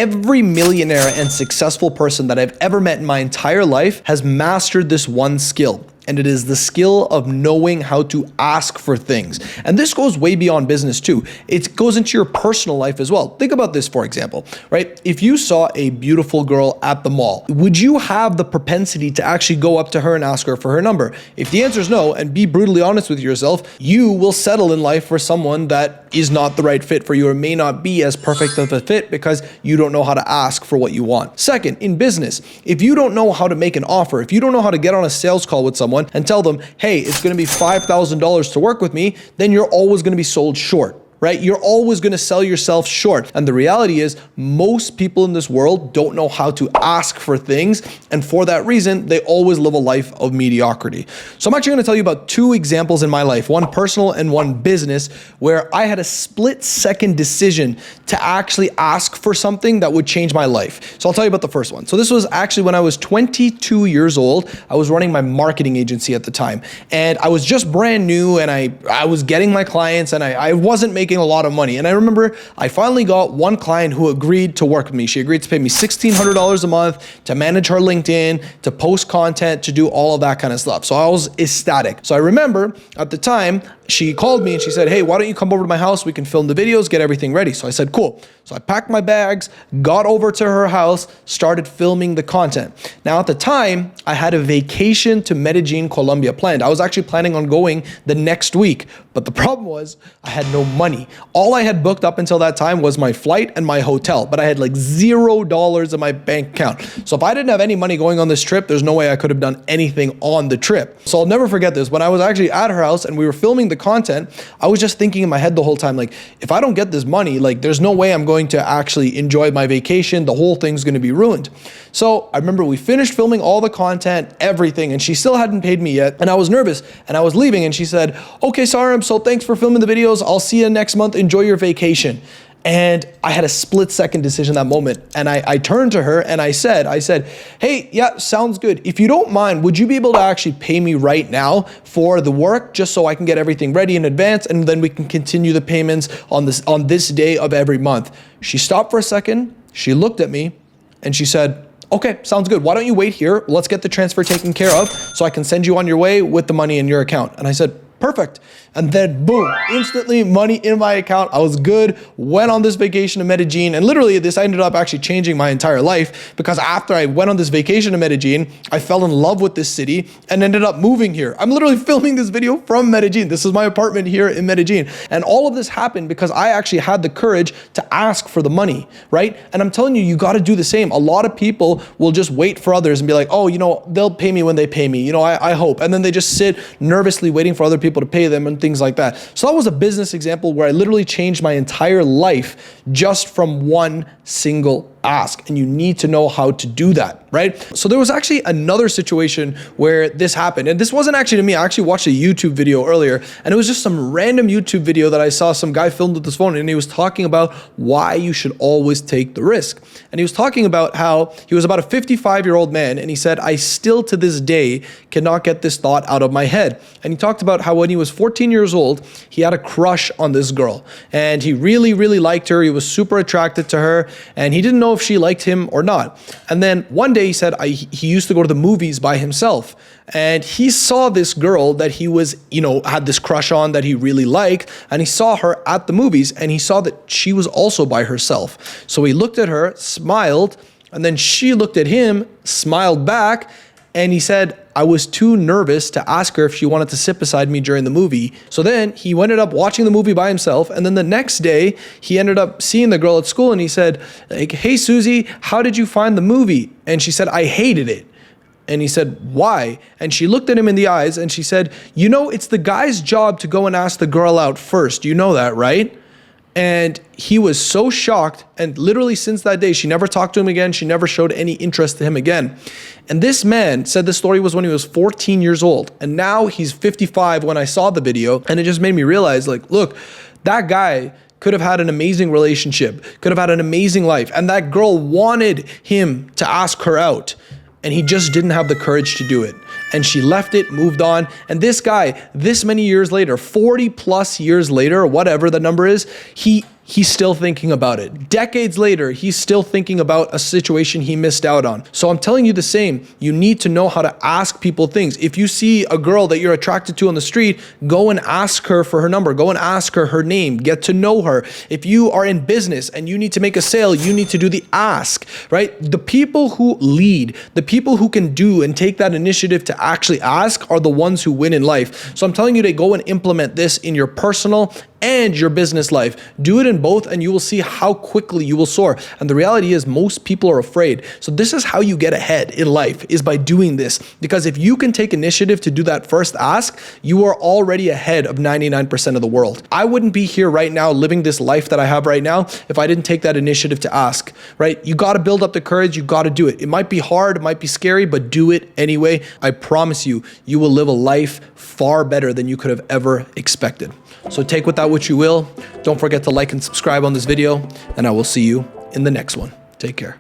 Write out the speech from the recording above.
Every millionaire and successful person that I've ever met in my entire life has mastered this one skill. And it is the skill of knowing how to ask for things. And this goes way beyond business too. It goes into your personal life as well. Think about this, for example, right? If you saw a beautiful girl at the mall, would you have the propensity to actually go up to her and ask her for her number? If the answer is no, and be brutally honest with yourself, you will settle in life for someone that is not the right fit for you or may not be as perfect of a fit because you don't know how to ask for what you want. Second, in business, if you don't know how to make an offer, if you don't know how to get on a sales call with someone and tell them, hey, it's going to be $5,000 to work with me, then you're always going to be sold short. Right? You're always going to sell yourself short. And the reality is most people in this world don't know how to ask for things. And for that reason, they always live a life of mediocrity. So I'm actually going to tell you about two examples in my life, one personal and one business, where I had a split-second decision to actually ask for something that would change my life. So I'll tell you about the first one. So this was actually when I was 22 years old. I was running my marketing agency at the time. And I was just brand new and I was getting my clients and I wasn't making a lot of money. And I remember I finally got one client who agreed to work with me. She agreed to pay me $1,600 a month to manage her LinkedIn, to post content, to do all of that kind of stuff. So I was ecstatic. So I remember at the time, she called me and she said, hey, why don't you come over to my house? We can film the videos, get everything ready. So I said, cool. So I packed my bags, got over to her house, started filming the content. Now at the time, I had a vacation to Medellin, Colombia planned. I was actually planning on going the next week, but the problem was I had no money. All I had booked up until that time was my flight and my hotel, but I had like $0 in my bank account. So if I didn't have any money going on this trip, there's no way I could have done anything on the trip. So I'll never forget this. When I was actually at her house and we were filming the content, I was just thinking in my head the whole time, like, if I don't get this money, like there's no way I'm going to actually enjoy my vacation. The whole thing's going to be ruined. So I remember we finished filming all the content, everything, and she still hadn't paid me yet. And I was nervous and I was leaving and she said, okay, Saram, so thanks for filming the videos. I'll see you next month. Enjoy your vacation. And I had a split-second decision that moment. And I turned to her and I said, hey, yeah, sounds good. If you don't mind, would you be able to actually pay me right now for the work just so I can get everything ready in advance and then we can continue the payments on this day of every month? She stopped for a second. She looked at me and she said, okay, sounds good. Why don't you wait here? Let's get the transfer taken care of so I can send you on your way with the money in your account. And I said, perfect. And then boom, instantly money in my account. I was good, went on this vacation to Medellin. And literally this ended up actually changing my entire life because after I went on this vacation to Medellin, I fell in love with this city and ended up moving here. I'm literally filming this video from Medellin. This is my apartment here in Medellin. And all of this happened because I actually had the courage to ask for the money, right? And I'm telling you, you got to do the same. A lot of people will just wait for others and be like, oh, you know, they'll pay me when they pay me. You know, I hope. And then they just sit nervously waiting for other people to pay them and things like that. So that was a business example where I literally changed my entire life just from one single ask. And you need to know how to do that, right? So there was actually another situation where this happened. And this wasn't actually to me. I actually watched a YouTube video earlier and it was just some random YouTube video that I saw some guy filmed with his phone and he was talking about why you should always take the risk. And he was talking about how he was about a 55-year-old man and he said, I still to this day cannot get this thought out of my head. And he talked about how when he was 14 years old, he had a crush on this girl and he really, really liked her. He was super attracted to her and he didn't know if she liked him or not. And then one day he said he used to go to the movies by himself and he saw this girl that he was, had this crush on that he really liked, and he saw her at the movies and he saw that she was also by herself. So he looked at her, smiled, and then she looked at him, smiled back, and he said, I was too nervous to ask her if she wanted to sit beside me during the movie. So then he ended up watching the movie by himself. And then the next day he ended up seeing the girl at school and he said, like, hey, Susie, how did you find the movie? And she said, I hated it. And he said, why? And she looked at him in the eyes and she said, it's the guy's job to go and ask the girl out first. You know that, right? And he was so shocked. And literally since that day, she never talked to him again. She never showed any interest to him again. And this man said the story was when he was 14 years old. And now he's 55 when I saw the video. And it just made me realize, like, look, that guy could have had an amazing relationship, could have had an amazing life. And that girl wanted him to ask her out. And he just didn't have the courage to do it. And she left it, moved on. And this guy, this many years later, 40 plus years later, or whatever the number is, he he's still thinking about it. Decades later, he's still thinking about a situation he missed out on. So I'm telling you the same. You need to know how to ask people things. If you see a girl that you're attracted to on the street, go and ask her for her number. Go and ask her her name. Get to know her. If you are in business and you need to make a sale, you need to do the ask, right? The people who lead, the people who can do and take that initiative to actually ask are the ones who win in life. So I'm telling you to go and implement this in your personal and your business life. Do it in both and you will see how quickly you will soar. And the reality is most people are afraid. So this is how you get ahead in life, is by doing this. Because if you can take initiative to do that first ask, you are already ahead of 99% of the world. I wouldn't be here right now living this life that I have right now if I didn't take that initiative to ask, right? You got to build up the courage. You got to do it. It might be hard, it might be scary, but do it anyway. I promise you, you will live a life far better than you could have ever expected. So take with that what you will. Don't forget to like and subscribe on this video, and I will see you in the next one. Take care.